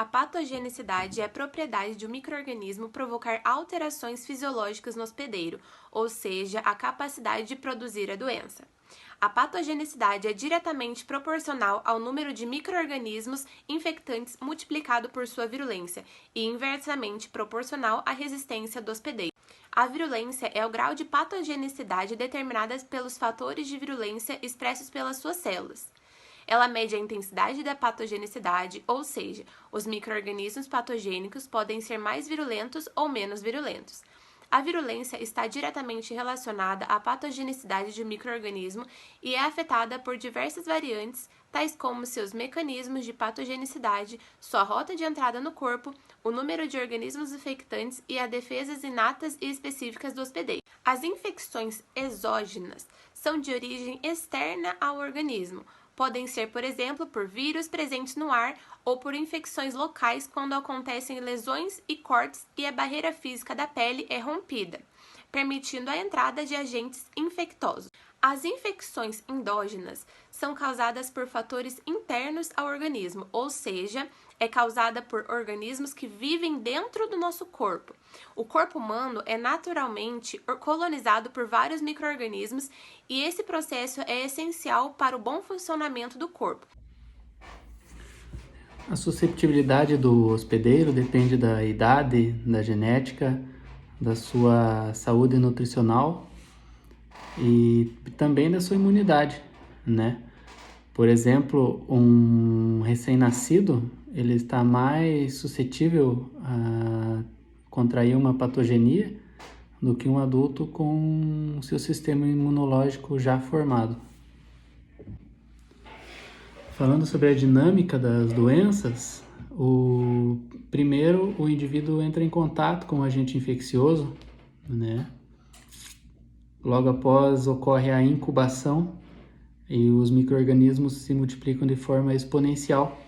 A patogenicidade é a propriedade de um micro-organismo provocar alterações fisiológicas no hospedeiro, ou seja, a capacidade de produzir a doença. A patogenicidade é diretamente proporcional ao número de micro-organismos infectantes multiplicado por sua virulência e inversamente proporcional à resistência do hospedeiro. A virulência é o grau de patogenicidade determinada pelos fatores de virulência expressos pelas suas células. Ela mede a intensidade da patogenicidade, ou seja, os micro-organismos patogênicos podem ser mais virulentos ou menos virulentos. A virulência está diretamente relacionada à patogenicidade de um micro-organismo e é afetada por diversas variantes, tais como seus mecanismos de patogenicidade, sua rota de entrada no corpo, o número de organismos infectantes e as defesas inatas e específicas do hospedeiro. As infecções exógenas são de origem externa ao organismo. Podem ser, por exemplo, por vírus presentes no ar ou por infecções locais quando acontecem lesões e cortes e a barreira física da pele é rompida, permitindo a entrada de agentes infectosos. As infecções endógenas são causadas por fatores internos ao organismo, ou seja, é causada por organismos que vivem dentro do nosso corpo. O corpo humano é naturalmente colonizado por vários micro-organismos e esse processo é essencial para o bom funcionamento do corpo. A susceptibilidade do hospedeiro depende da idade, da genética, da sua saúde nutricional e também da sua imunidade, né? Por exemplo, um recém-nascido, ele está mais suscetível a contrair uma patogenia do que um adulto com seu sistema imunológico já formado. Falando sobre a dinâmica das doenças, primeiro o indivíduo entra em contato com o agente infeccioso, né? Logo após ocorre a incubação e os micro-organismos se multiplicam de forma exponencial,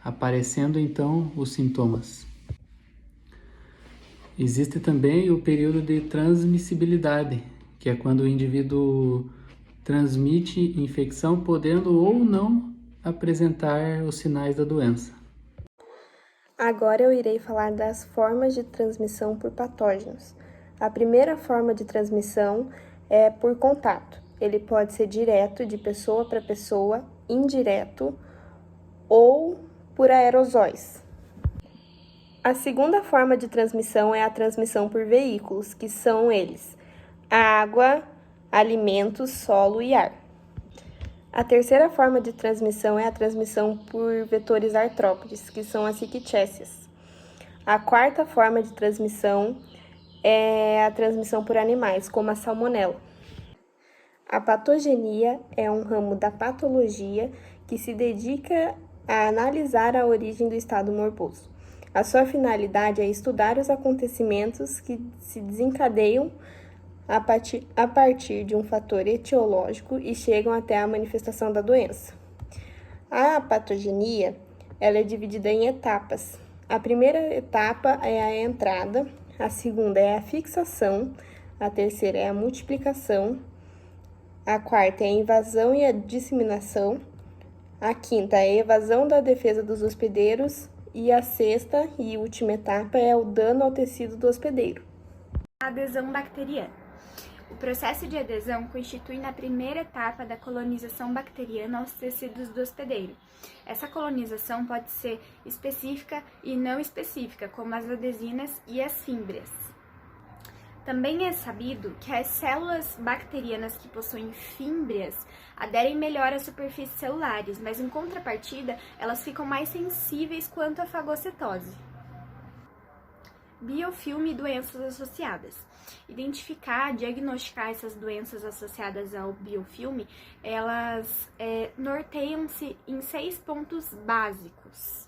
aparecendo então os sintomas. Existe também o período de transmissibilidade, que é quando o indivíduo transmite infecção, podendo ou não apresentar os sinais da doença. Agora eu irei falar das formas de transmissão por patógenos. A primeira forma de transmissão é por contato. Ele pode ser direto, de pessoa para pessoa, indireto ou por aerosóis. A segunda forma de transmissão é a transmissão por veículos, que são eles: água, alimentos, solo e ar. A terceira forma de transmissão é a transmissão por vetores artrópodes, que são as rickettsias. A quarta forma de transmissão é a transmissão por animais, como a salmonela. A patogenia é um ramo da patologia que se dedica a analisar a origem do estado morboso. A sua finalidade é estudar os acontecimentos que se desencadeiam a partir de um fator etiológico e chegam até a manifestação da doença. A patogenia ela é dividida em etapas. A primeira etapa é a entrada, a segunda é a fixação, a terceira é a multiplicação, a quarta é a invasão e a disseminação, a quinta é a evasão da defesa dos hospedeiros e a sexta e última etapa é o dano ao tecido do hospedeiro. A adesão bacteriana. O processo de adesão constitui na primeira etapa da colonização bacteriana aos tecidos do hospedeiro. Essa colonização pode ser específica e não específica, como as adesinas e as fímbrias. Também é sabido que as células bacterianas que possuem fímbrias aderem melhor às superfícies celulares, mas em contrapartida, elas ficam mais sensíveis quanto à fagocitose. Biofilme e doenças associadas. Identificar, diagnosticar essas doenças associadas ao biofilme, elas norteiam-se em 6 pontos básicos.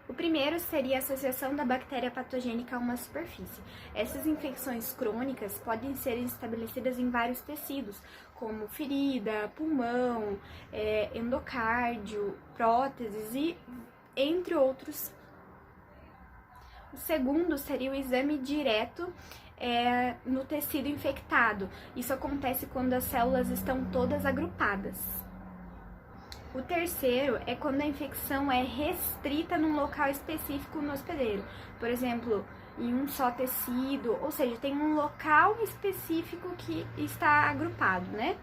O primeiro seria a associação da bactéria patogênica a uma superfície. Essas infecções crônicas podem ser estabelecidas em vários tecidos, como ferida, pulmão, endocárdio, próteses e entre outros. O segundo seria o exame direto no tecido infectado. Isso acontece quando as células estão todas agrupadas. O terceiro é quando a infecção é restrita num local específico no hospedeiro. Por exemplo, em um só tecido, ou seja, tem um local específico que está agrupado, né?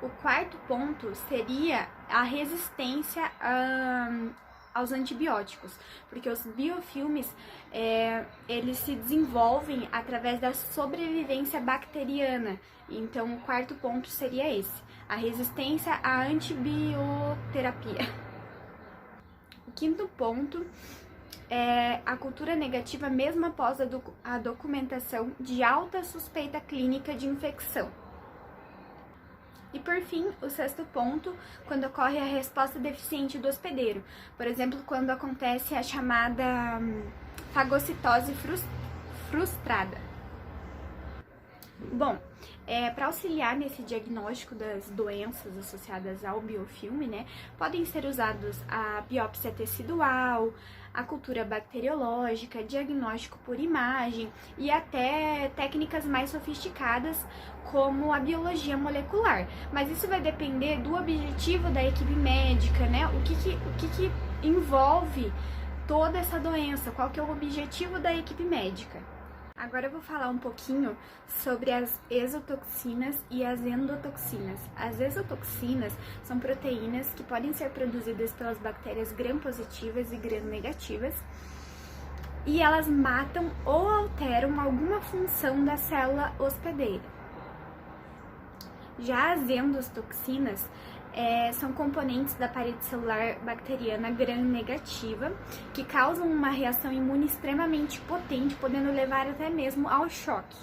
O quarto ponto seria a resistência aos antibióticos, porque os biofilmes, eles se desenvolvem através da sobrevivência bacteriana. Então, o quarto ponto seria esse, a resistência à antibioterapia. O quinto ponto é a cultura negativa mesmo após a documentação de alta suspeita clínica de infecção. E por fim, o sexto ponto, quando ocorre a resposta deficiente do hospedeiro. Por exemplo, quando acontece a chamada fagocitose frustrada. Bom, para auxiliar nesse diagnóstico das doenças associadas ao biofilme, né, podem ser usados a biópsia tecidual, a cultura bacteriológica, diagnóstico por imagem e até técnicas mais sofisticadas como a biologia molecular. Mas isso vai depender do objetivo da equipe médica, né? O que envolve toda essa doença, qual que é o objetivo da equipe médica. Agora eu vou falar um pouquinho sobre as exotoxinas e as endotoxinas. As exotoxinas são proteínas que podem ser produzidas pelas bactérias gram-positivas e gram-negativas e elas matam ou alteram alguma função da célula hospedeira. Já as endotoxinas são componentes da parede celular bacteriana gram-negativa que causam uma reação imune extremamente potente, podendo levar até mesmo ao choque.